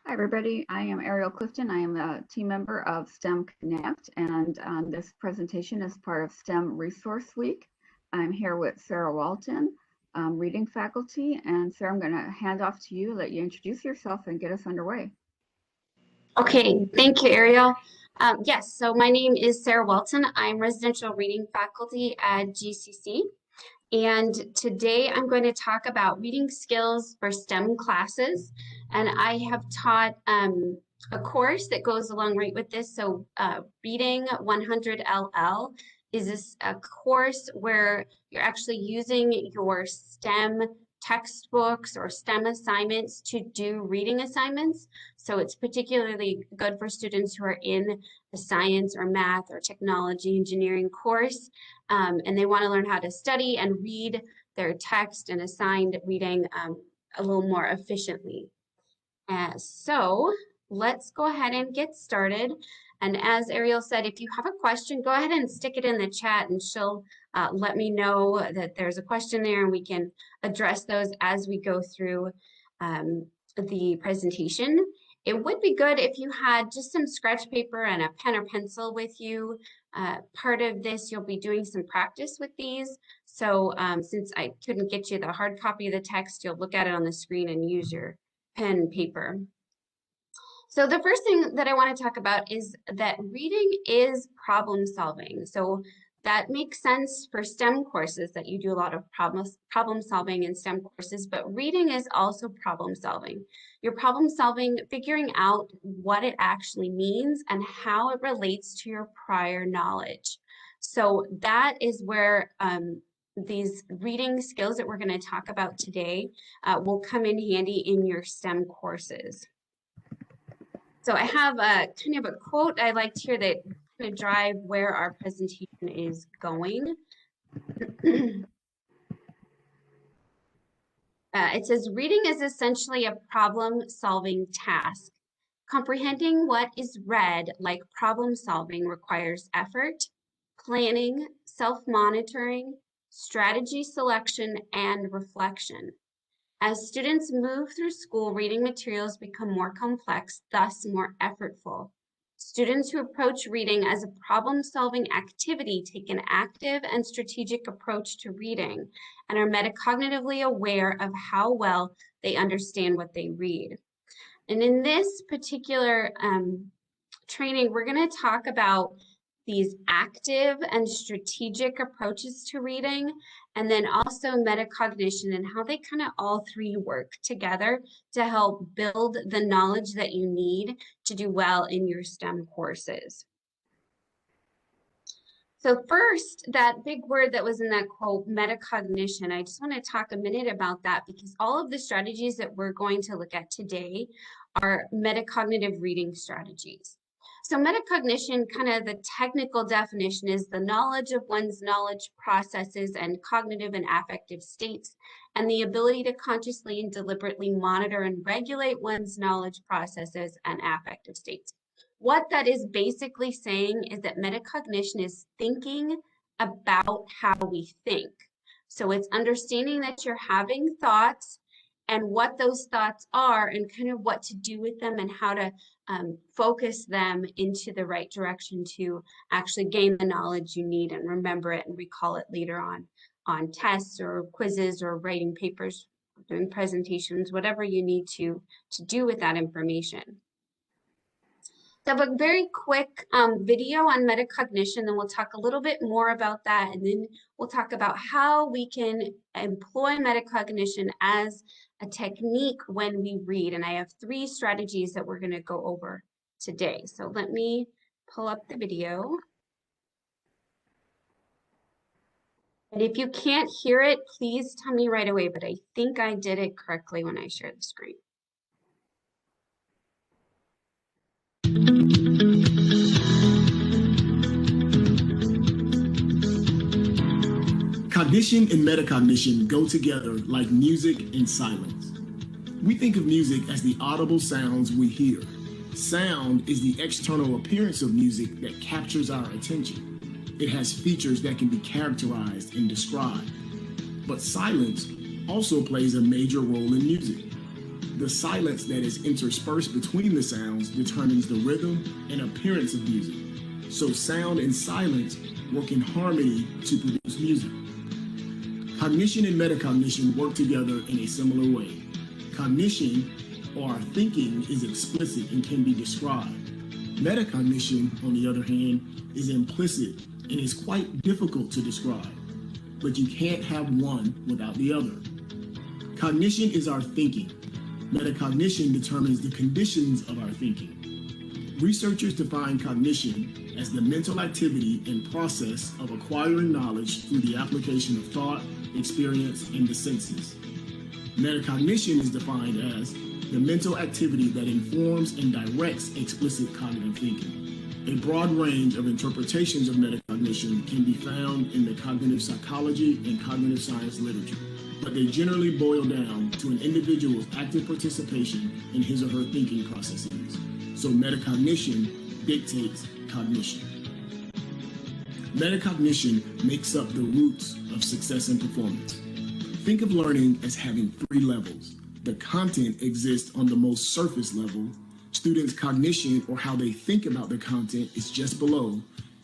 Hi, everybody. I am Ariel Clifton. I am a team member of STEM Connect, and this presentation is part of STEM Resource Week. I'm here with Sarah Walton, reading faculty, and Sarah, I'm going to hand off to you, let you introduce yourself and get us underway. Okay, thank you, Ariel. Yes, so my name is Sarah Walton. I'm residential reading faculty at GCC. And today I'm going to talk about reading skills for STEM classes. And I have taught a course that goes along right with this. So Reading 100 LL is a course where you're actually using your STEM textbooks or STEM assignments to do reading assignments. So it's particularly good for students who are in a science or math or technology engineering course. And they want to learn how to study and read their text and assigned reading a little more efficiently. So let's go ahead and get started. And as Ariel said, if you have a question, go ahead and stick it in the chat and she'll let me know that there's a question there and we can address those as we go through the presentation. It would be good if you had just some scratch paper and a pen or pencil with you. Part of this, you'll be doing some practice with these. So since I couldn't get you the hard copy of the text, you'll look at it on the screen and use your pen and paper. So the first thing that I want to talk about is that reading is problem solving. So that makes sense for STEM courses, that you do a lot of problem solving in STEM courses, but reading is also problem solving. You're problem solving, figuring out what it actually means and how it relates to your prior knowledge. So that is where these reading skills that we're going to talk about today will come in handy in your STEM courses. So I have a kind of a quote I liked here that kind of drive where our presentation is going. It says, reading is essentially a problem-solving task. Comprehending what is read, like problem solving, requires effort, planning, self-monitoring, strategy selection, and reflection. As students move through school, reading materials become more complex, thus more effortful. Students who approach reading as a problem-solving activity take an active and strategic approach to reading and are metacognitively aware of how well they understand what they read. And in this particular training, we're going to talk about these active and strategic approaches to reading, and then also metacognition and how they kind of all three work together to help build the knowledge that you need to do well in your STEM courses. So first, that big word that was in that quote, metacognition, I just want to talk a minute about that because all of the strategies that we're going to look at today are metacognitive reading strategies. So metacognition, kind of the technical definition, is the knowledge of one's knowledge processes and cognitive and affective states, and the ability to consciously and deliberately monitor and regulate one's knowledge processes and affective states. What that is basically saying is that metacognition is thinking about how we think. So it's understanding that you're having thoughts and what those thoughts are and kind of what to do with them and how to focus them into the right direction to actually gain the knowledge you need and remember it and recall it later on tests or quizzes or writing papers, doing presentations, whatever you need to do with that information. So I have a very quick video on metacognition, then we'll talk a little bit more about that, and then we'll talk about how we can employ metacognition as a technique when we read. And I have 3 strategies that we're going to go over today. So let me pull up the video. And if you can't hear it, please tell me right away, but I think I did it correctly when I shared the screen. Cognition and metacognition go together like music and silence. We think of music as the audible sounds we hear. Sound is the external appearance of music that captures our attention. It has features that can be characterized and described. But silence also plays a major role in music. The silence that is interspersed between the sounds determines the rhythm and appearance of music. So sound and silence work in harmony to produce music. Cognition and metacognition work together in a similar way. Cognition, or our thinking, is explicit and can be described. Metacognition, on the other hand, is implicit and is quite difficult to describe, but you can't have one without the other. Cognition is our thinking. Metacognition determines the conditions of our thinking. Researchers define cognition as the mental activity and process of acquiring knowledge through the application of thought, experience, and the senses. Metacognition is defined as the mental activity that informs and directs explicit cognitive thinking. A broad range of interpretations of metacognition can be found in the cognitive psychology and cognitive science literature, but they generally boil down to an individual's active participation in his or her thinking processes. So metacognition dictates cognition. Metacognition makes up the roots of success and performance. Think of learning as having 3 levels. The content exists on the most surface level. Students' cognition, or how they think about the content, is just below,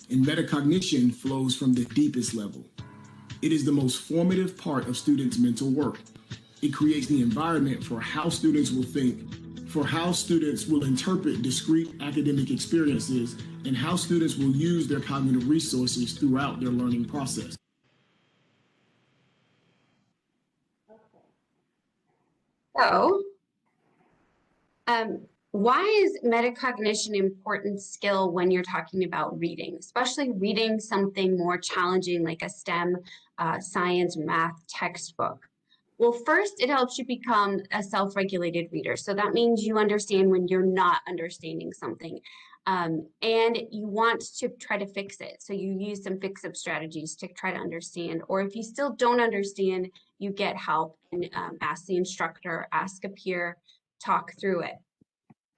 and metacognition flows from the deepest level. It is the most formative part of students' mental work. It creates the environment for how students will think, for how students will interpret discrete academic experiences, and how students will use their cognitive resources throughout their learning process. So, why is metacognition an important skill when you're talking about reading, especially reading something more challenging like a STEM, science, math textbook? Well, first, it helps you become a self-regulated reader. So that means you understand when you're not understanding something, and you want to try to fix it. So you use some fix-up strategies to try to understand, or if you still don't understand, you get help and ask the instructor, ask a peer, talk through it.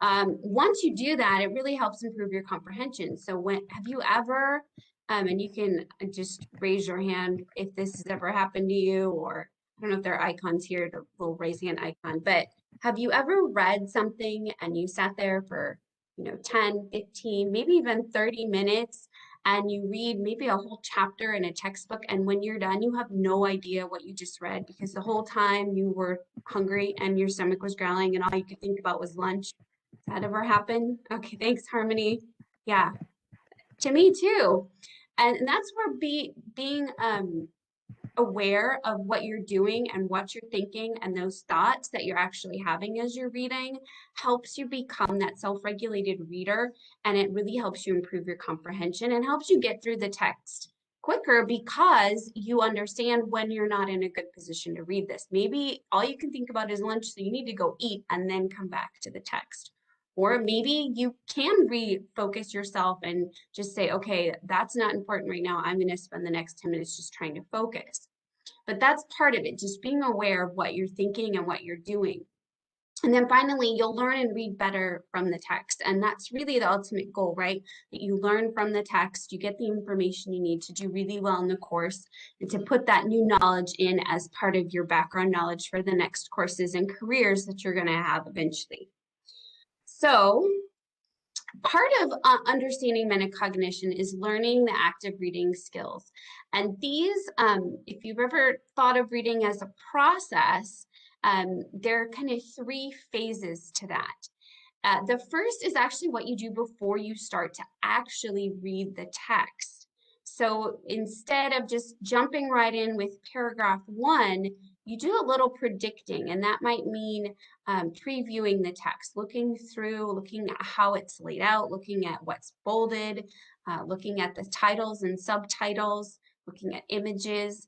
Once you do that, it really helps improve your comprehension. So have you ever, and you can just raise your hand if this has ever happened to you, or I don't know if there are icons here, the little raising an icon, but have you ever read something and you sat there for 10, 15, maybe even 30 minutes, and you read maybe a whole chapter in a textbook, and when you're done, you have no idea what you just read because the whole time you were hungry and your stomach was growling and all you could think about was lunch? Has that ever happened? Okay, thanks, Harmony. Yeah, to me too. And that's where being aware of what you're doing and what you're thinking and those thoughts that you're actually having as you're reading helps you become that self-regulated reader, and it really helps you improve your comprehension and helps you get through the text quicker because you understand when you're not in a good position to read this. Maybe all you can think about is lunch, so you need to go eat and then come back to the text. Or maybe you can refocus yourself and just say, okay, that's not important right now. I'm going to spend the next 10 minutes just trying to focus. But that's part of it, just being aware of what you're thinking and what you're doing. And then finally, you'll learn and read better from the text. And that's really the ultimate goal, right? That you learn from the text, you get the information you need to do really well in the course and to put that new knowledge in as part of your background knowledge for the next courses and careers that you're going to have eventually. So part of understanding metacognition is learning the active reading skills. And these, if you've ever thought of reading as a process, there are kind of 3 phases to that. The first is actually what you do before you start to actually read the text. So instead of just jumping right in with paragraph 1, you do a little predicting, and that might mean previewing the text, looking through, looking at how it's laid out, looking at what's bolded, looking at the titles and subtitles, looking at images,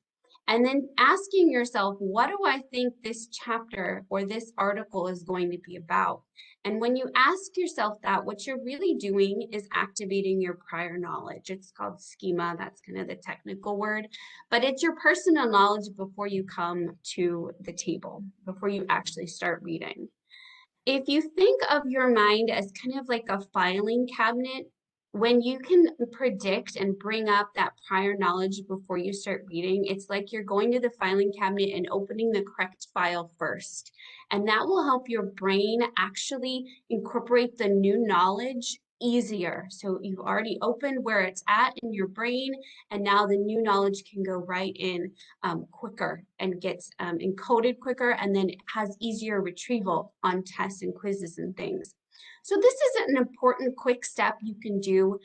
and then asking yourself, what do I think this chapter or this article is going to be about? And when you ask yourself that, what you're really doing is activating your prior knowledge. It's called schema. That's kind of the technical word, but it's your personal knowledge before you come to the table, before you actually start reading. If you think of your mind as kind of like a filing cabinet when you can predict and bring up that prior knowledge before you start reading, it's like you're going to the filing cabinet and opening the correct file first. And that will help your brain actually incorporate the new knowledge easier. So you've already opened where it's at in your brain, and now the new knowledge can go right in quicker and gets encoded quicker, and then it has easier retrieval on tests and quizzes and things. So this is an important quick step you can do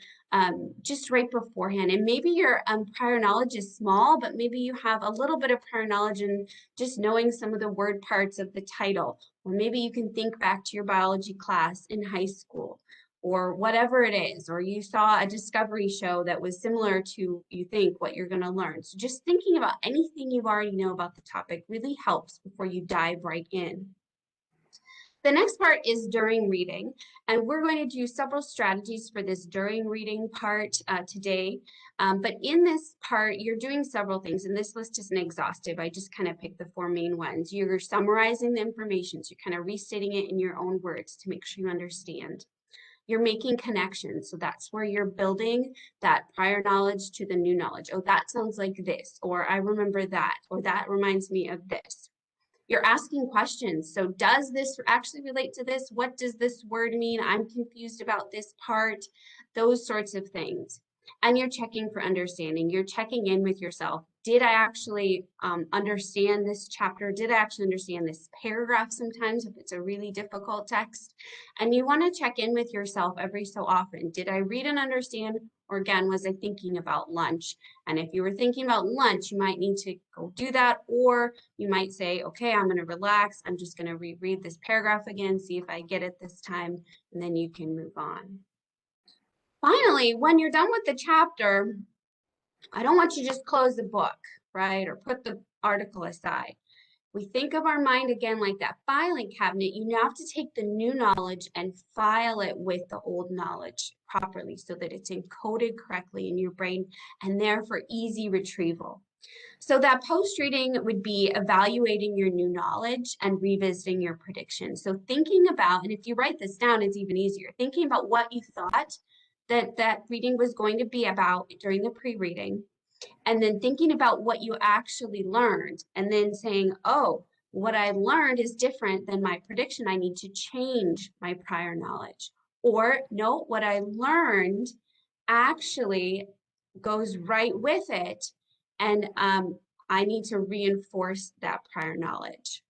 just right beforehand. And maybe your prior knowledge is small, but maybe you have a little bit of prior knowledge in just knowing some of the word parts of the title. Or maybe you can think back to your biology class in high school, or whatever it is, or you saw a Discovery show that was similar to, you think, what you're going to learn. So just thinking about anything you already know about the topic really helps before you dive right in. The next part is during reading, and we're going to do several strategies for this during reading part today. But in this part, you're doing several things, and this list isn't exhaustive. I just kind of picked the 4 main ones. You're summarizing the information, so you're kind of restating it in your own words to make sure you understand. You're making connections, so that's where you're building that prior knowledge to the new knowledge. Oh, that sounds like this, or I remember that, or that reminds me of this. You're asking questions. So does this actually relate to this? What does this word mean? I'm confused about this part, those sorts of things. And you're checking for understanding. You're checking in with yourself. Did I actually understand this chapter? Did I actually understand this paragraph sometimes if it's a really difficult text? And you want to check in with yourself every so often. Did I read and understand? Or again, was I thinking about lunch? And if you were thinking about lunch, you might need to go do that, or you might say, okay, I'm going to relax. I'm just going to reread this paragraph again, see if I get it this time, and then you can move on. Finally, when you're done with the chapter, I don't want you to just close the book, right? Or put the article aside. We think of our mind again like that filing cabinet. You now have to take the new knowledge and file it with the old knowledge properly so that it's encoded correctly in your brain and there for easy retrieval. So that post-reading would be evaluating your new knowledge and revisiting your predictions. So thinking about, and if you write this down, it's even easier, thinking about what you thought that reading was going to be about during the pre-reading, and then thinking about what you actually learned, and then saying, oh, what I learned is different than my prediction. I need to change my prior knowledge. Or no, what I learned actually goes right with it, and I need to reinforce that prior knowledge.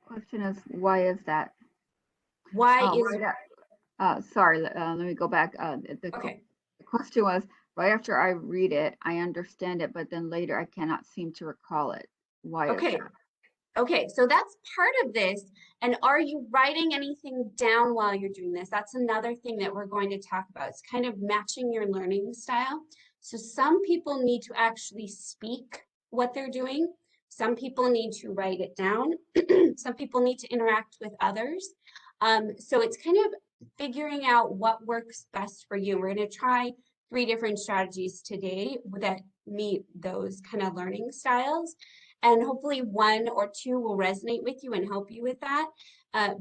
Question is, why is that? Why is sorry, let me go back. okay. The question was, right after I read it, I understand it, but then later I cannot seem to recall it. Why Okay. is that? Okay, so that's part of this. And are you writing anything down while you're doing this? That's another thing that we're going to talk about. It's kind of matching your learning style. So some people need to actually speak what they're doing. Some people need to write it down. Some people need to interact with others. So it's kind of figuring out what works best for you. We're going to try 3 different strategies today that meet those kind of learning styles. And hopefully 1 or 2 will resonate with you and help you with that.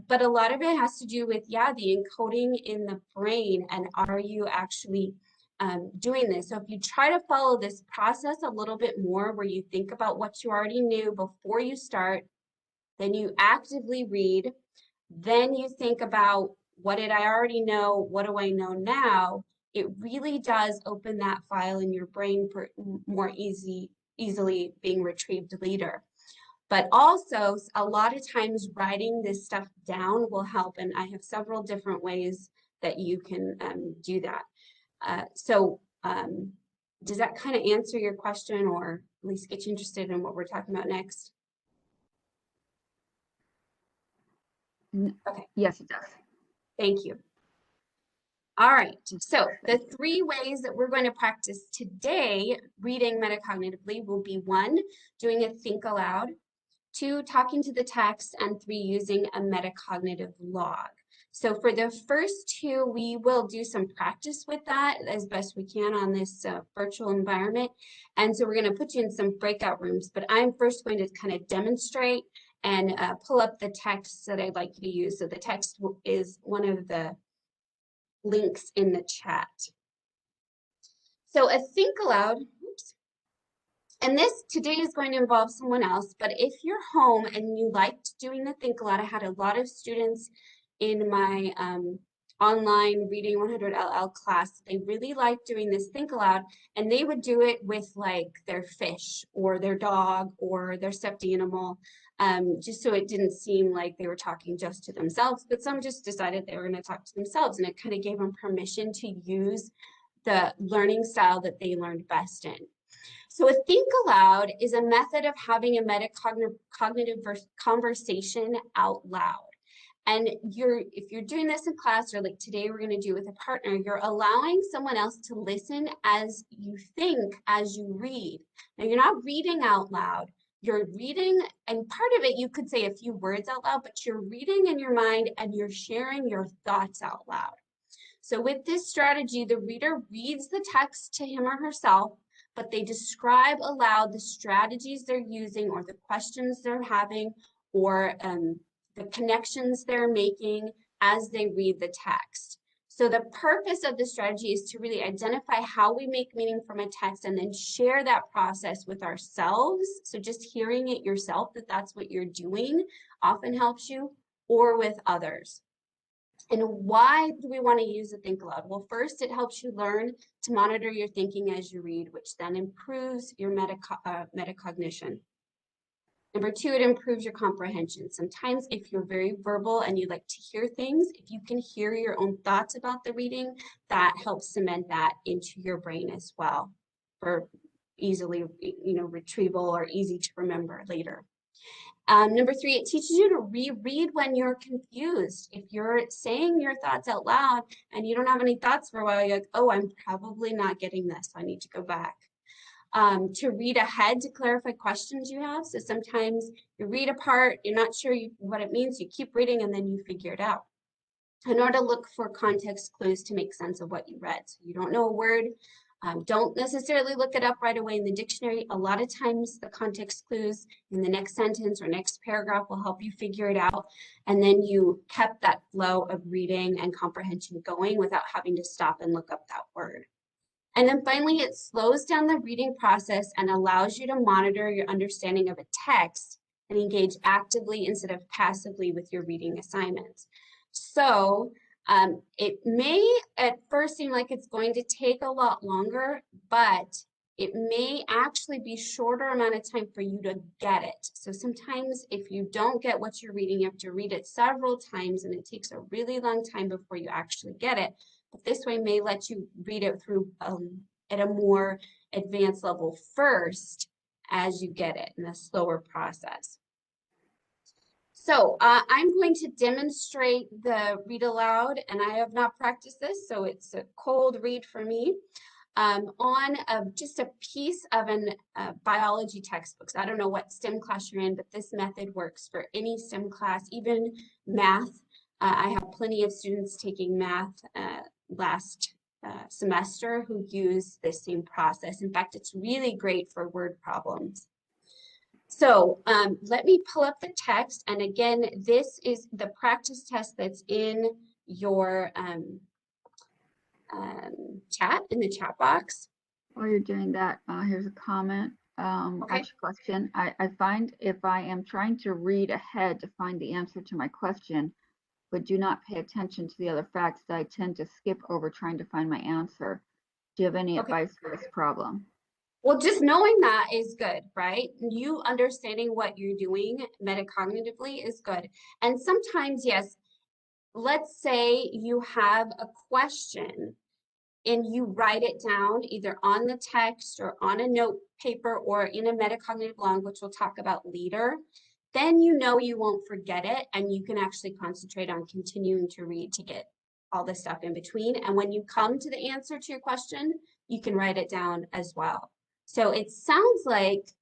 But a lot of it has to do with, yeah, the encoding in the brain, and are you actually doing this? So if you try to follow this process a little bit more, where you think about what you already knew before you start, then you actively read, then you think about, what did I already know? What do I know now? It really does open that file in your brain for more easily being retrieved later. But also, a lot of times writing this stuff down will help, and I have several different ways that you can do that. Does that kind of answer your question, or at least get you interested in what we're talking about next? Okay. Yes, it does. Thank you. All right, so the 3 ways that we're going to practice today reading metacognitively will be 1, doing a think aloud, 2, talking to the text, and 3, using a metacognitive log. So for the first 2, we will do some practice with that as best we can on this virtual environment. And so we're going to put you in some breakout rooms, but I'm first going to kind of demonstrate and pull up the text that I'd like you to use. So the text is one of the links in the chat. So a think aloud, oops, and this today is going to involve someone else, but if you're home and you liked doing the think aloud, I had a lot of students in my online Reading 100 LL class. They really liked doing this think aloud, and they would do it with like their fish or their dog or their stuffed animal, just so it didn't seem like they were talking just to themselves, but some just decided they were going to talk to themselves, and it kind of gave them permission to use the learning style that they learned best in. So a think aloud is a method of having a metacognitive conversation out loud. And if you're doing this in class, or like today we're going to do with a partner, you're allowing someone else to listen as you think, as you read. Now you're not reading out loud. You're reading, and part of it you could say a few words out loud, but you're reading in your mind and you're sharing your thoughts out loud. So with this strategy, the reader reads the text to him or herself, but they describe aloud the strategies they're using or the questions they're having or the connections they're making as they read the text. So the purpose of the strategy is to really identify how we make meaning from a text and then share that process with ourselves. So just hearing it yourself, that's what you're doing, often helps you, or with others. And why do we want to use the think aloud? Well, first, it helps you learn to monitor your thinking as you read, which then improves your metacognition. Number two, it improves your comprehension. Sometimes if you're very verbal and you like to hear things, if you can hear your own thoughts about the reading, that helps cement that into your brain as well for easily, retrieval or easy to remember later. Number three, it teaches you to reread when you're confused. If you're saying your thoughts out loud and you don't have any thoughts for a while, you're like, oh, I'm probably not getting this. I need to go back. To read ahead to clarify questions you have. So sometimes you read a part, you're not sure what it means, you keep reading and then you figure it out. In order to look for context clues to make sense of what you read. So you don't know a word, don't necessarily look it up right away in the dictionary. A lot of times the context clues in the next sentence or next paragraph will help you figure it out. And then you kept that flow of reading and comprehension going without having to stop and look up that word. And then finally, it slows down the reading process and allows you to monitor your understanding of a text and engage actively instead of passively with your reading assignments. So it may at first seem like it's going to take a lot longer, but it may actually be shorter amount of time for you to get it. So sometimes if you don't get what you're reading, you have to read it several times and it takes a really long time before you actually get it. But this way may let you read it through at a more advanced level first as you get it in a slower process. So I'm going to demonstrate the read aloud, and I have not practiced this, so it's a cold read for me, on just a piece of a biology textbook. So I don't know what STEM class you're in, but this method works for any STEM class, even math. I have plenty of students taking math last semester who use this same process. In fact, it's really great for word problems. So let me pull up the text. And again, this is the practice test that's in your chat, in the chat box. While you're doing that, here's a comment. Okay. Actually, question. I find if I am trying to read ahead to find the answer to my question, but do not pay attention to the other facts, I tend to skip over trying to find my answer. Do you have any advice for this problem? Well, just knowing that is good, right? You understanding what you're doing metacognitively is good. And sometimes, yes, let's say you have a question and you write it down either on the text or on a note paper or in a metacognitive log, which we'll talk about later. Then you know you won't forget it and you can actually concentrate on continuing to read to get all the stuff in between. And when you come to the answer to your question, you can write it down as well. So it sounds like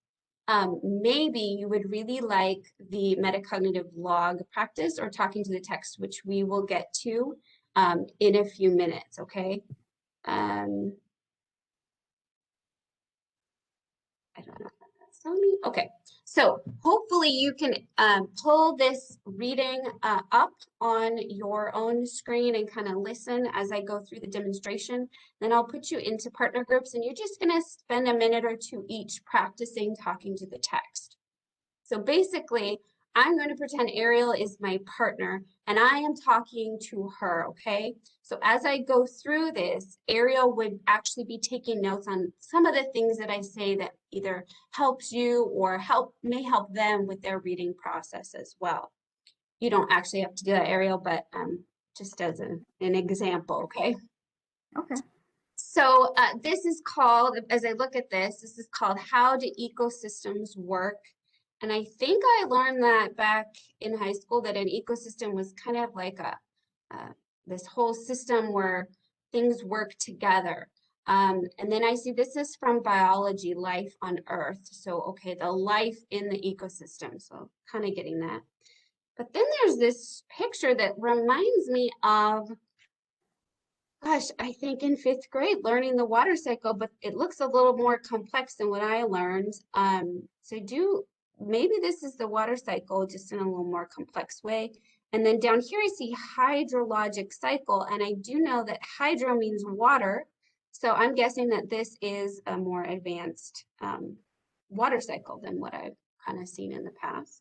maybe you would really like the metacognitive log practice or talking to the text, which we will get to in a few minutes, okay? I don't know if that's telling me. Okay, So hopefully you can pull this reading up on your own screen and kind of listen as I go through the demonstration. Then I'll put you into partner groups and you're just going to spend a minute or two each practicing talking to the text. So basically, I'm going to pretend Ariel is my partner and I am talking to her, okay? So as I go through this, Ariel would actually be taking notes on some of the things that I say that either helps you or may help them with their reading process as well. You don't actually have to do that, Ariel, but just as an example, okay? Okay. So this is called, as I look at this is called How Do Ecosystems Work? And I think I learned that back in high school, that an ecosystem was kind of like this whole system where things work together. And then I see this is from biology, life on Earth. So, okay, the life in the ecosystem. So kind of getting that. But then there's this picture that reminds me of, gosh, I think in 5th grade, learning the water cycle, but it looks a little more complex than what I learned. Maybe this is the water cycle just in a little more complex way. And then down here, I see hydrologic cycle. And I do know that hydro means water. So I'm guessing that this is a more advanced water cycle than what I've kind of seen in the past.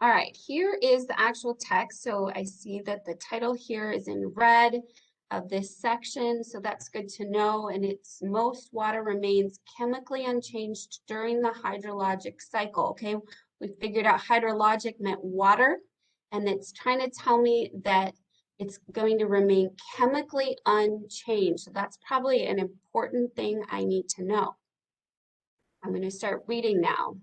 All right, here is the actual text. So I see that the title here is in red of this section. So that's good to know. And it's most water remains chemically unchanged during the hydrologic cycle. Okay, we figured out hydrologic meant water. And it's trying to tell me that it's going to remain chemically unchanged. So that's probably an important thing I need to know. I'm going to start reading now.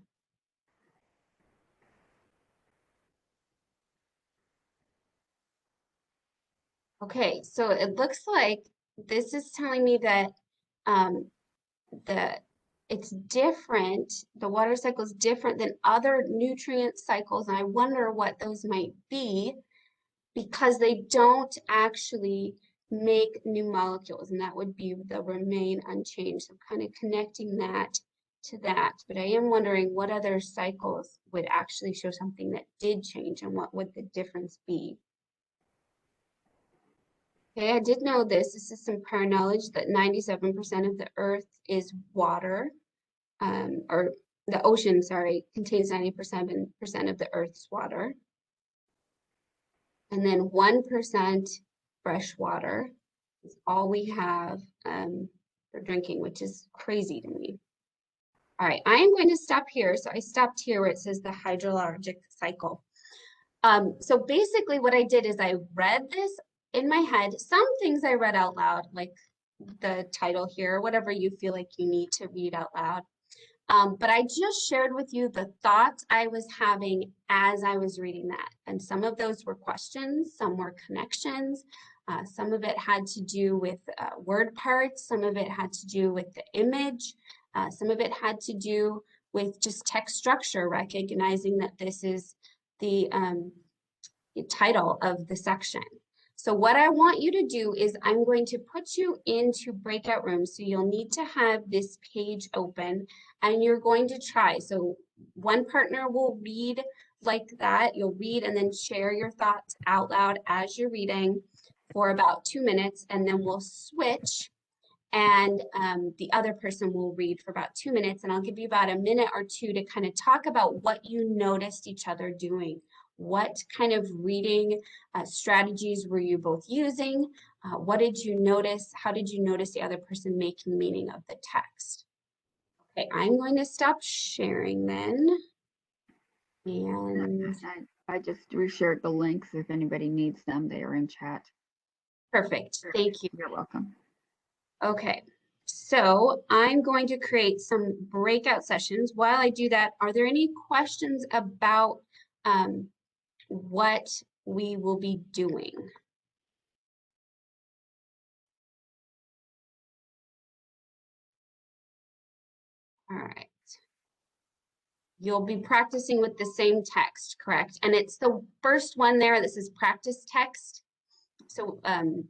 Okay, so it looks like this is telling me that it's different, the water cycle is different than other nutrient cycles, and I wonder what those might be, because they don't actually make new molecules, and that would be the remain unchanged. I'm kind of connecting that to that, but I am wondering what other cycles would actually show something that did change, and what would the difference be? Okay, I did know this. This is some prior knowledge that 97% of the Earth is water, or the ocean, sorry, contains 90% of the Earth's water. And then 1% fresh water is all we have for drinking, which is crazy to me. All right, I am going to stop here. So I stopped here where it says the hydrologic cycle. So basically what I did is I read this in my head. Some things I read out loud, like the title here, whatever you feel like you need to read out loud. But I just shared with you the thoughts I was having as I was reading that. And some of those were questions, some were connections. Some of it had to do with word parts. Some of it had to do with the image. Some of it had to do with just text structure, recognizing that this is the title of the section. So what I want you to do is I'm going to put you into breakout rooms. So you'll need to have this page open and you're going to try. So one partner will read like that. You'll read and then share your thoughts out loud as you're reading for about 2 minutes, and then we'll switch and the other person will read for about 2 minutes, and I'll give you about a minute or two to kind of talk about what you noticed each other doing. What kind of reading strategies were you both using? What did you notice? How did you notice the other person making meaning of the text? Okay, I'm going to stop sharing then. And I just reshared the links. If anybody needs them, they are in chat. Perfect, thank you. You're welcome. Okay, so I'm going to create some breakout sessions. While I do that, are there any questions about what we will be doing? All right. You'll be practicing with the same text, correct? And it's the first one there. This is practice text. So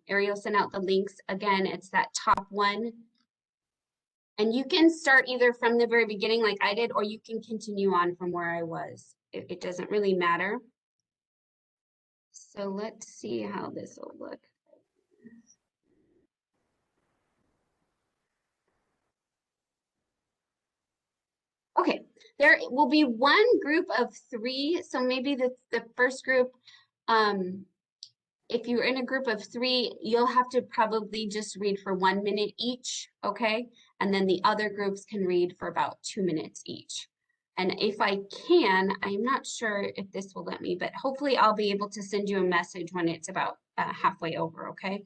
Ariel sent out the links. Again, it's that top one. And you can start either from the very beginning like I did, or you can continue on from where I was. It doesn't really matter. So let's see how this will look. Okay, there will be one group of 3. So maybe the first group, if you're in a group of 3, you'll have to probably just read for 1 minute each, okay? And then the other groups can read for about 2 minutes each. And if I can, I'm not sure if this will let me, but hopefully I'll be able to send you a message when it's about halfway over, okay?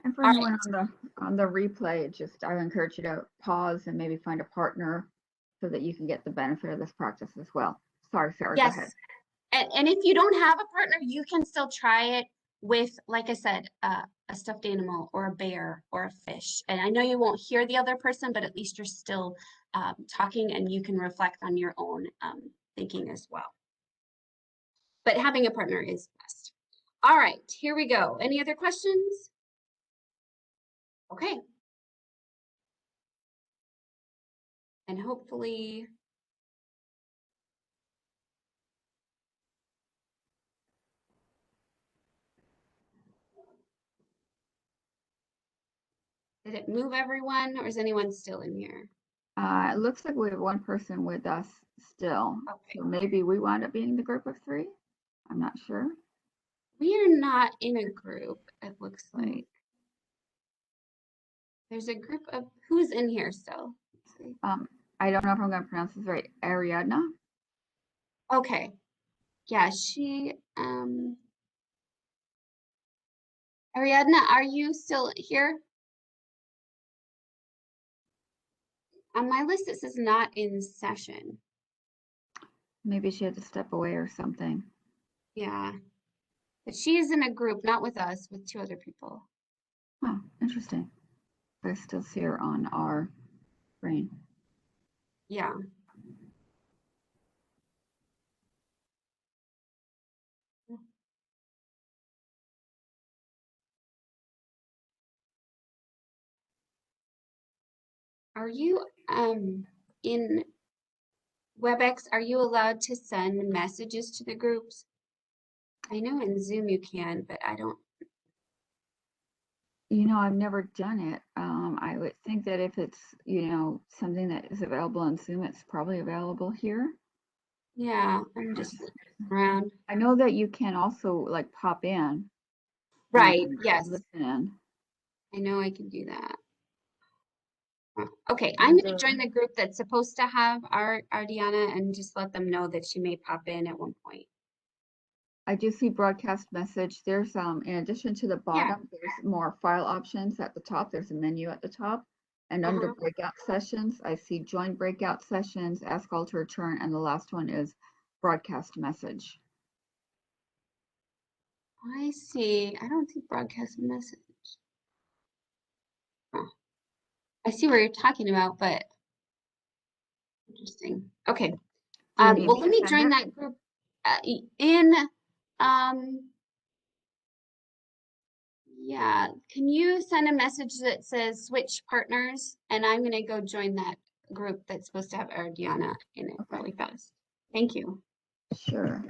And for All anyone on the replay, just I encourage you to pause and maybe find a partner so that you can get the benefit of this practice as well. Sorry, Sarah, Yes. go ahead. And if you don't have a partner, you can still try it with, like I said, a stuffed animal or a bear or a fish. And I know you won't hear the other person, but at least you're still talking and you can reflect on your own thinking as well. But having a partner is best. All right, here we go. Any other questions? Okay. And hopefully, did it move everyone, or is anyone still in here? It looks like we have one person with us still. Okay. So maybe we wound up being the group of 3. I'm not sure. We are not in a group, it looks like. There's a group of, who's in here still? Let's see. I don't know if I'm going to pronounce this right. Ariadna? Okay. Yeah, she, Ariadna, are you still here? On my list, it says not in session. Maybe she had to step away or something. Yeah. But she is in a group, not with us, with 2 other people. Oh, interesting. I still see her on our screen. Yeah. Are you in WebEx, are you allowed to send messages to the groups? I know in Zoom you can, but I don't. You know, I've never done it. I would think that if it's, you know, something that is available on Zoom, it's probably available here. Yeah, I'm just looking around. I know that you can also like pop in. Right, and yes. Listen in. I know I can do that. Okay, I'm going to join the group that's supposed to have our Diana and just let them know that she may pop in at one point. I do see broadcast message. There's in addition to the bottom, there's more file options at the top. There's a menu at the top. And under breakout sessions, I see join breakout sessions, ask all to return, and the last one is broadcast message. I see. I don't see broadcast message. Oh. I see what you're talking about, but interesting. Okay. Well, let me join that group yeah, can you send a message that says switch partners? And I'm going to go join that group that's supposed to have Diana in it really fast. Thank you. Sure.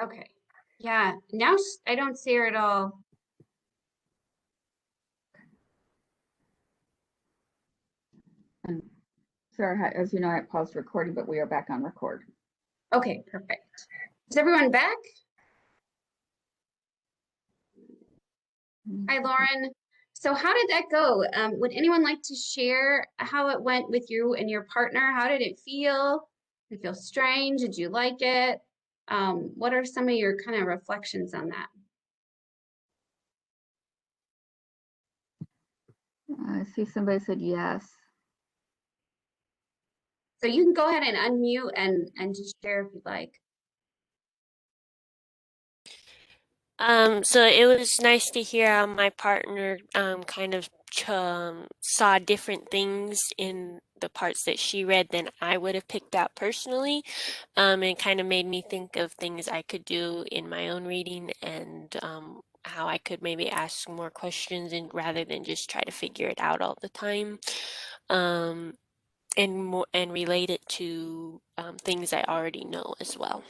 Okay. Yeah, now I don't see her at all. And Sarah, as you know, I paused recording, but we are back on record. Okay, perfect. Is everyone back? Hi, Lauren. So how did that go? Would anyone like to share how it went with you and your partner? How did it feel? Did it feel strange? Did you like it? What are some of your kind of reflections on that? I see somebody said yes. So you can go ahead and unmute and just share if you'd like. So it was nice to hear how my partner kind of saw different things in the parts that she read than I would have picked out personally. And kind of made me think of things I could do in my own reading and how I could maybe ask more questions and rather than just try to figure it out all the time. And relate it to things I already know as well.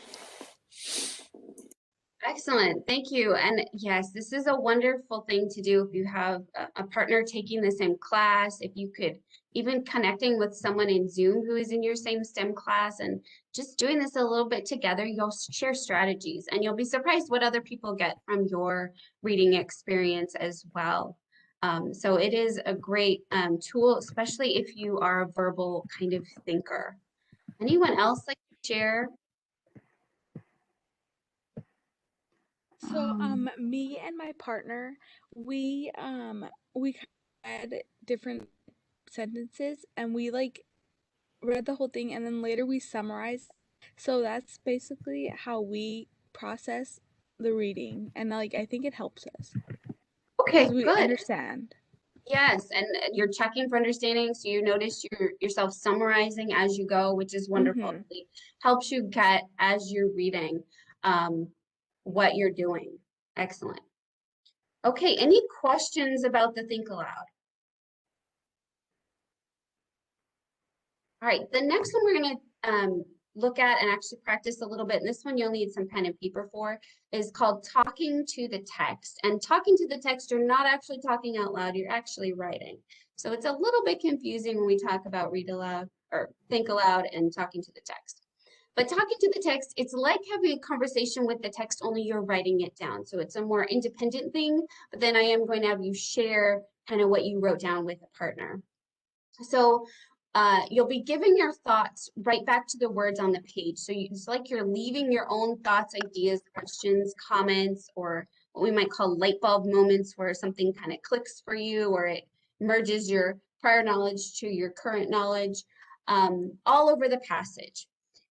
Excellent, thank you. And yes, this is a wonderful thing to do if you have a partner taking the same class, if you could even connecting with someone in Zoom who is in your same STEM class and just doing this a little bit together, you'll share strategies and you'll be surprised what other people get from your reading experience as well. So it is a great tool, especially if you are a verbal kind of thinker. Anyone else like to share? So, me and my partner, we had different sentences and we like read the whole thing and then later we summarized. So that's basically how we process the reading and like I think it helps us Okay, because we good. understand. Yes, and you're checking for understanding, so you notice yourself summarizing as you go, which is wonderful. Mhm. It helps you get as you're reading what you're doing. Excellent. Okay, any questions about the Think Aloud? All right, the next one we're going to look at and actually practice a little bit, and this one you'll need some pen and paper for, is called talking to the text. And talking to the text, you're not actually talking out loud, you're actually writing. So it's a little bit confusing when we talk about read aloud or think aloud and talking to the text. But talking to the text, it's like having a conversation with the text, only you're writing it down. So it's a more independent thing, but then I am going to have you share kind of what you wrote down with a partner. So you'll be giving your thoughts right back to the words on the page. So it's like you're leaving your own thoughts, ideas, questions, comments, or what we might call light bulb moments where something kind of clicks for you or it merges your prior knowledge to your current knowledge all over the passage.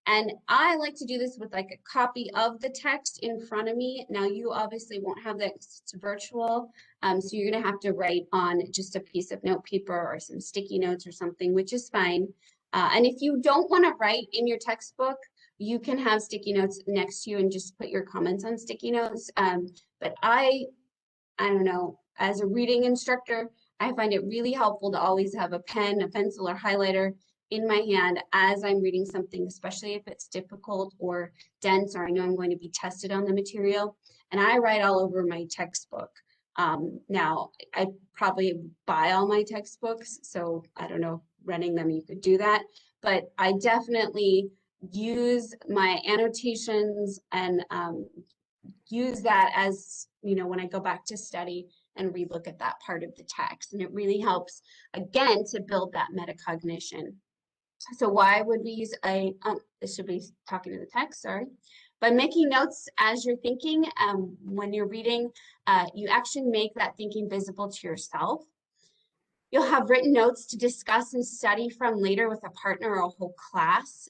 And I like to do this with like a copy of the text in front of me. Now you obviously won't have that because it's virtual. So you're gonna have to write on just a piece of note paper or some sticky notes or something, which is fine. And if you don't wanna write in your textbook, you can have sticky notes next to you and just put your comments on sticky notes. But I don't know, as a reading instructor, I find it really helpful to always have a pen, a pencil, or highlighter in my hand as I'm reading something, especially if it's difficult or dense, or I know I'm going to be tested on the material. And I write all over my textbook. Now, I probably buy all my textbooks, so I don't know, renting them, you could do that. But I definitely use my annotations and use that as, you know, when I go back to study and relook at that part of the text. And it really helps, again, to build that metacognition. So why would we use this should be talking to the text, sorry. By making notes as you're thinking, when you're reading, you actually make that thinking visible to yourself. You'll have written notes to discuss and study from later with a partner or a whole class.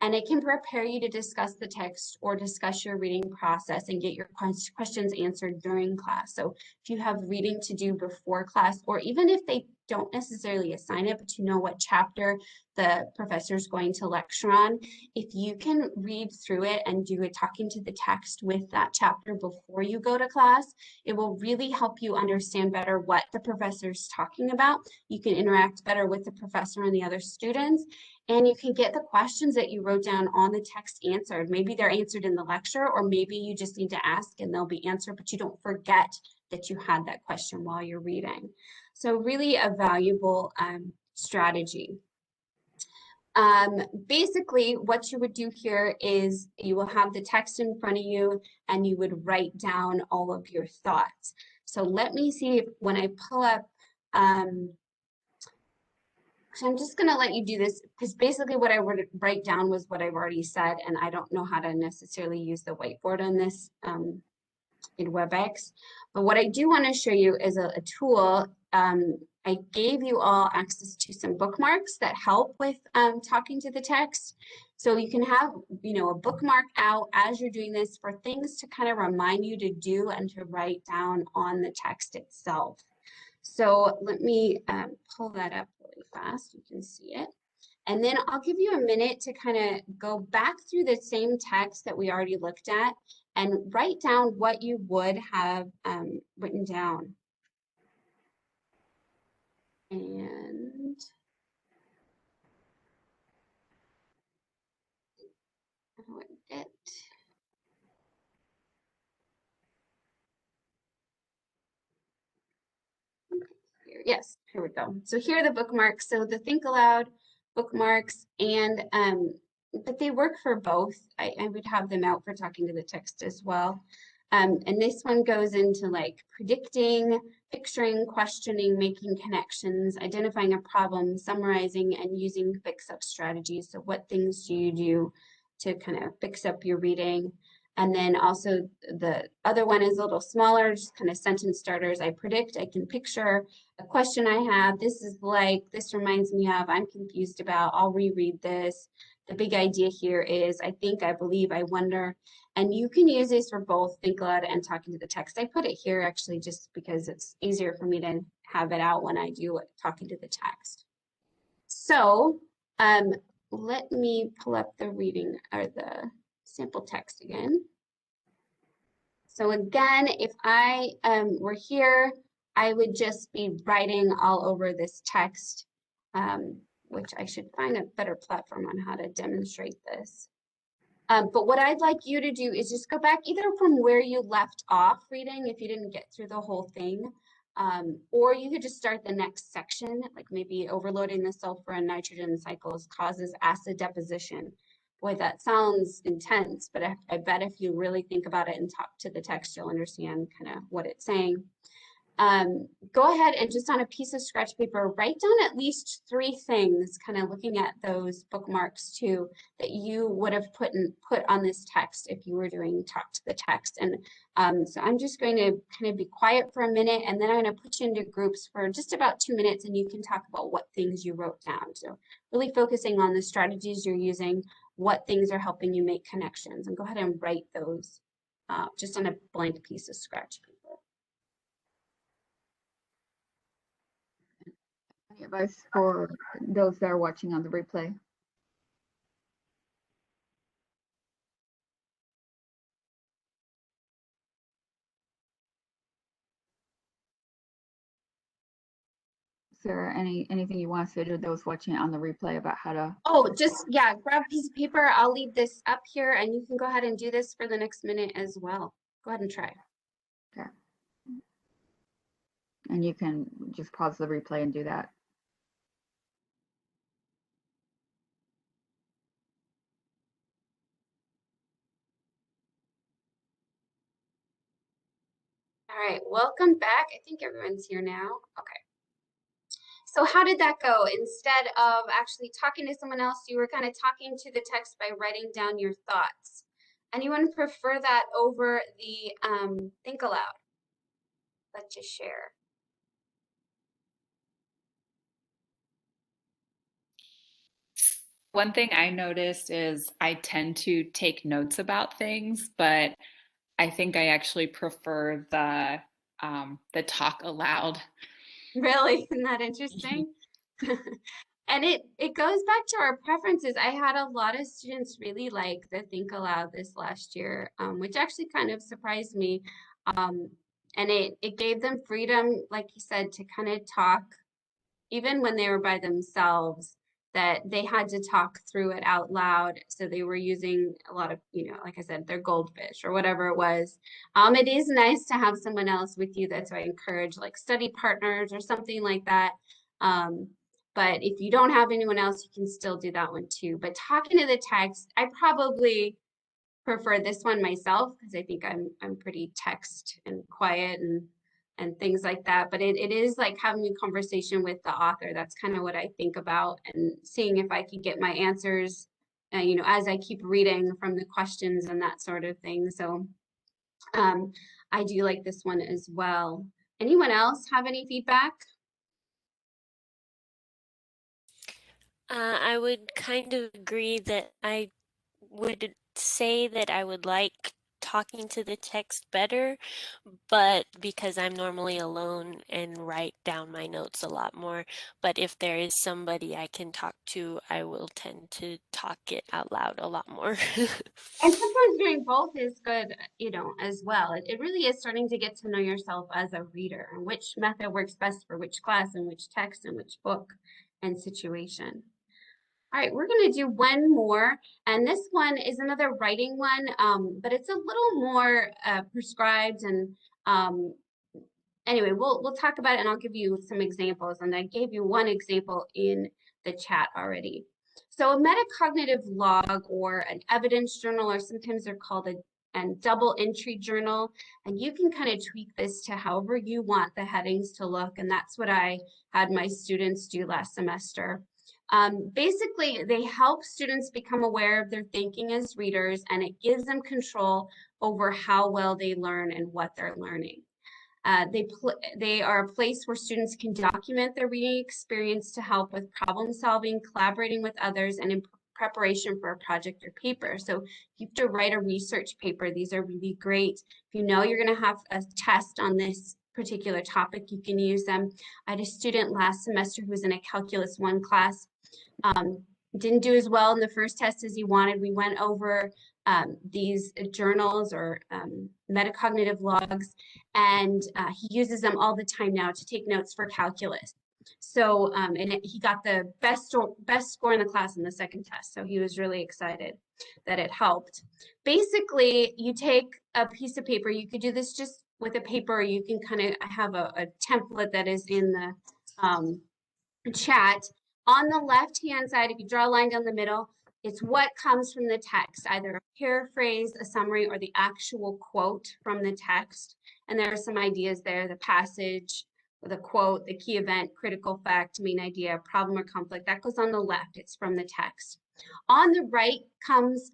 And it can prepare you to discuss the text or discuss your reading process and get your questions answered during class. So if you have reading to do before class, or even if they don't necessarily assign it, but you know what chapter the professor is going to lecture on, if you can read through it and do a talking to the text with that chapter before you go to class, it will really help you understand better what the professor is talking about. You can interact better with the professor and the other students, and you can get the questions that you wrote down on the text answered. Maybe they're answered in the lecture, or maybe you just need to ask and they'll be answered, but you don't forget that you had that question while you're reading. So really a valuable strategy. Basically, what you would do here is you will have the text in front of you and you would write down all of your thoughts. So let me see if when I pull up, so I'm just going to let you do this because basically what I would write down was what I've already said, and I don't know how to necessarily use the whiteboard on this in WebEx. But what I do want to show you is a tool, and I gave you all access to some bookmarks that help with talking to the text. So you can have, a bookmark out as you're doing this for things to kind of remind you to do and to write down on the text itself. So let me pull that up really fast. You can see it. And then I'll give you a minute to kind of go back through the same text that we already looked at and write down what you would have written down. And yes, here we go. So here are the bookmarks. So the Think Aloud bookmarks, and but they work for both. I would have them out for talking to the text as well. And this one goes into like predicting, picturing, questioning, making connections, identifying a problem, summarizing, and using fix-up strategies. So what things do you do to kind of fix up your reading? And then also the other one is a little smaller, just kind of sentence starters. I predict, I can picture a question I have. This is like, this reminds me of, I'm confused about, I'll reread this. The big idea here is, I think, I believe, I wonder. And you can use this for both Think Aloud and talking to the text. I put it here actually just because it's easier for me to have it out when I do talking to the text. So let me pull up the reading or the sample text again. So again, if I were here, I would just be writing all over this text, which I should find a better platform on how to demonstrate this. But what I'd like you to do is just go back either from where you left off reading if you didn't get through the whole thing, or you could just start the next section, like maybe overloading the sulfur and nitrogen cycles causes acid deposition. Boy, that sounds intense, but I bet if you really think about it and talk to the text, you'll understand kind of what it's saying. Go ahead and just on a piece of scratch paper, write down at least 3 things, kind of looking at those bookmarks too, that you would have put on this text if you were doing talk to the text. And so I'm just going to kind of be quiet for a minute, and then I'm going to put you into groups for just about 2 minutes, and you can talk about what things you wrote down. So really focusing on the strategies you're using, what things are helping you make connections, and go ahead and write those just on a blank piece of scratch paper. Any advice for those that are watching on the replay? Sarah, anything you want to say to those watching on the replay about how to? Oh, just, yeah, grab a piece of paper. I'll leave this up here and you can go ahead and do this for the next minute as well. Go ahead and try. Okay. And you can just pause the replay and do that. All right, welcome back. I think everyone's here now. Okay. So how did that go? Instead of actually talking to someone else, you were kind of talking to the text by writing down your thoughts. Anyone prefer that over the Think Aloud? Let's just share. One thing I noticed is I tend to take notes about things, but I think I actually prefer the talk aloud. Really? Isn't that interesting? And it goes back to our preferences. I had a lot of students really like the Think Aloud this last year, which actually kind of surprised me. And it gave them freedom, like you said, to kind of talk, even when they were by themselves, that they had to talk through it out loud. So they were using a lot of, like I said, their goldfish or whatever it was. It is nice to have someone else with you. That's why I encourage like study partners or something like that. But if you don't have anyone else, you can still do that one too. But talking to the text, I probably prefer this one myself because I think I'm pretty text and quiet and things like that. But it is like having a conversation with the author. That's kind of what I think about, and seeing if I could get my answers, as I keep reading from the questions and that sort of thing. So I do like this one as well. Anyone else have any feedback? I would kind of agree that I would say that I would like talking to the text better, but because I'm normally alone and write down my notes a lot more. But if there is somebody I can talk to, I will tend to talk it out loud a lot more. And sometimes doing both is good, you know, as well. It really is starting to get to know yourself as a reader and which method works best for which class and which text and which book and situation. All right, we're going to do one more, and this one is another writing one, but it's a little more prescribed. And anyway, we'll talk about it, and I'll give you some examples. And I gave you one example in the chat already. So a metacognitive log or an evidence journal, or sometimes they're called a double entry journal, and you can kind of tweak this to however you want the headings to look, and that's what I had my students do last semester. Basically, they help students become aware of their thinking as readers, and it gives them control over how well they learn and what they're learning. They are a place where students can document their reading experience to help with problem solving, collaborating with others, and in preparation for a project or paper. So if you have to write a research paper, these are really great. If you know you're going to have a test on this particular topic, you can use them. I had a student last semester who was in a Calculus 1 class. Didn't do as well in the first test as he wanted. We went over these journals or metacognitive logs, and he uses them all the time now to take notes for calculus. So, and he got the best score in the class in the second test. So he was really excited that it helped. Basically, you take a piece of paper. You could do this just with a paper. Or you can kind of have a template that is in the chat. On the left-hand side, if you draw a line down the middle, it's what comes from the text, either a paraphrase, a summary, or the actual quote from the text. And there are some ideas there: the passage, the quote, the key event, critical fact, main idea, problem or conflict. That goes on the left. It's from the text. On the right comes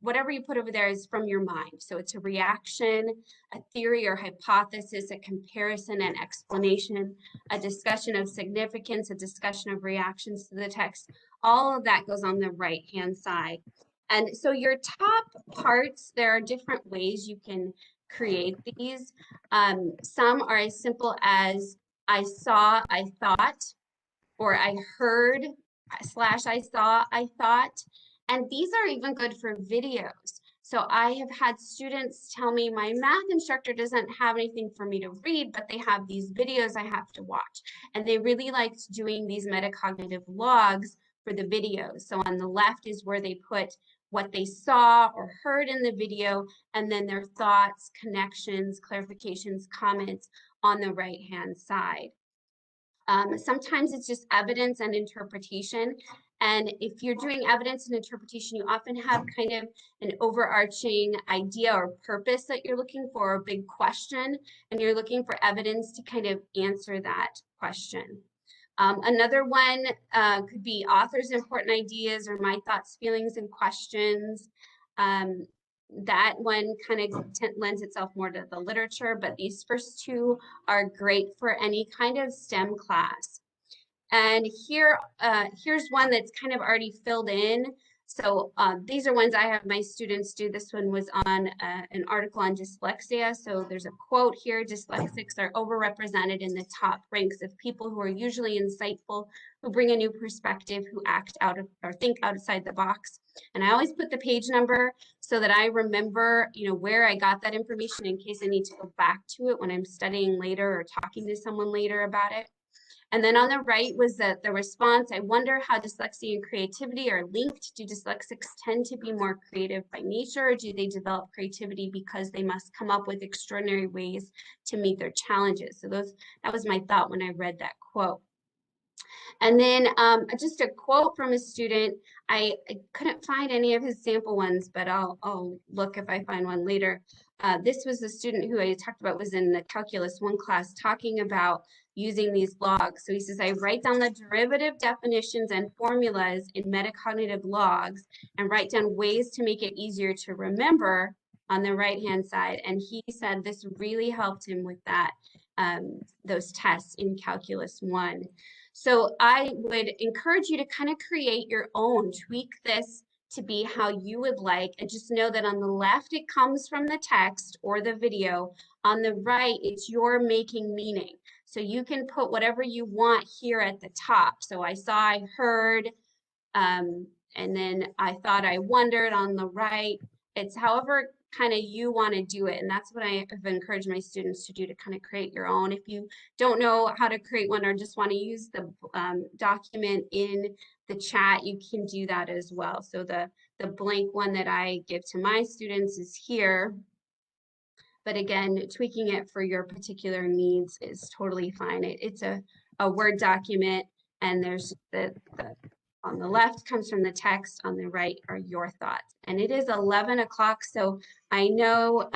whatever you put over there is from your mind. So it's a reaction, a theory or hypothesis, a comparison and explanation, a discussion of significance, a discussion of reactions to the text. All of that goes on the right-hand side. And so your top parts, there are different ways you can create these. Some are as simple as I saw, I thought, or I heard / I saw, I thought. And these are even good for videos. So I have had students tell me my math instructor doesn't have anything for me to read, but they have these videos I have to watch. And they really liked doing these metacognitive logs for the videos. So on the left is where they put what they saw or heard in the video, and then their thoughts, connections, clarifications, comments on the right-hand side. Sometimes it's just evidence and interpretation. And if you're doing evidence and interpretation, you often have kind of an overarching idea or purpose that you're looking for, a big question, and you're looking for evidence to kind of answer that question. Another one could be authors' important ideas or my thoughts, feelings, and questions. That one kind of lends itself more to the literature, but these first two are great for any kind of STEM class. And here's one that's kind of already filled in. So these are ones I have my students do. This one was on an article on dyslexia. So there's a quote here: dyslexics are overrepresented in the top ranks of people who are usually insightful, who bring a new perspective, who act out of or think outside the box. And I always put the page number so that I remember, you know, where I got that information in case I need to go back to it when I'm studying later or talking to someone later about it. And then on the right was the response: I wonder how dyslexia and creativity are linked. Do dyslexics tend to be more creative by nature, or do they develop creativity because they must come up with extraordinary ways to meet their challenges? So that was my thought when I read that quote. And then just a quote from a student. I couldn't find any of his sample ones, but I'll look if I find one later. This was a student who I talked about, was in the Calculus 1 class, talking about using these logs. So he says, I write down the derivative definitions and formulas in metacognitive logs and write down ways to make it easier to remember on the right-hand side. And he said this really helped him with that, those tests in Calculus 1. So I would encourage you to kind of create your own, tweak this to be how you would like, and just know that on the left, it comes from the text or the video. On the right, it's your making meaning. So you can put whatever you want here at the top. So I saw, I heard, and then I thought, I wondered on the right. It's however kind of you want to do it. And that's what I have encouraged my students to do, to kind of create your own. If you don't know how to create one or just want to use the document in the chat, you can do that as well. So the blank one that I give to my students is here. But again, tweaking it for your particular needs is totally fine. It's a Word document, and there's the on the left comes from the text, on the right are your thoughts. And it is 11 o'clock, so I know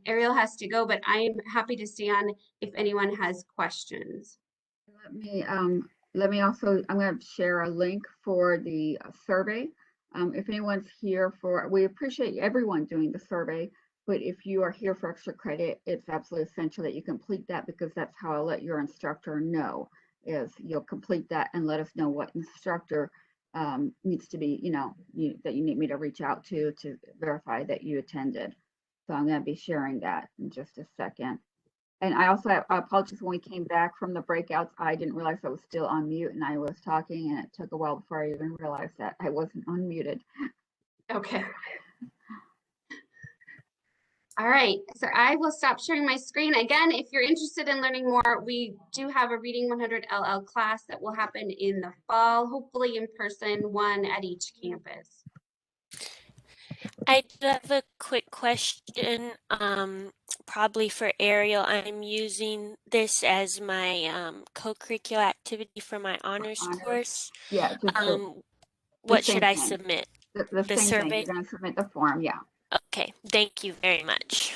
Ariel has to go, but I'm happy to stay on if anyone has questions. Let me also, I'm going to share a link for the survey. If anyone's here for, we appreciate everyone doing the survey, but if you are here for extra credit, it's absolutely essential that you complete that, because that's how I'll let your instructor know, is you'll complete that and let us know what instructor needs to be, that you need me to reach out to verify that you attended. So I'm going to be sharing that in just a second. And I also apologize, when we came back from the breakouts, I didn't realize I was still on mute, and I was talking, and it took a while before I even realized that I wasn't unmuted. Okay. All right, so I will stop sharing my screen. Again, if you're interested in learning more, we do have a Reading 100 LL class that will happen in the fall, hopefully in person, one at each campus. I do have a quick question, probably for Ariel. I'm using this as my co-curricular activity for my honors course. Yeah, just what should I thing. submit? The same survey? thing. You're going to submit the form, yeah. Okay, thank you very much.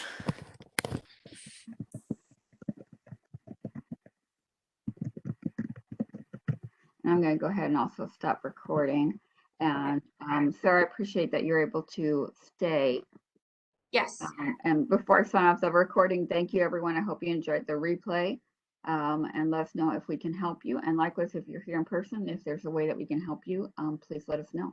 And I'm going to go ahead and also stop recording. And Sarah, I appreciate that you're able to stay. Yes. And before I sign off the recording, thank you, everyone. I hope you enjoyed the replay. And let us know if we can help you. And likewise, if you're here in person, if there's a way that we can help you, please let us know.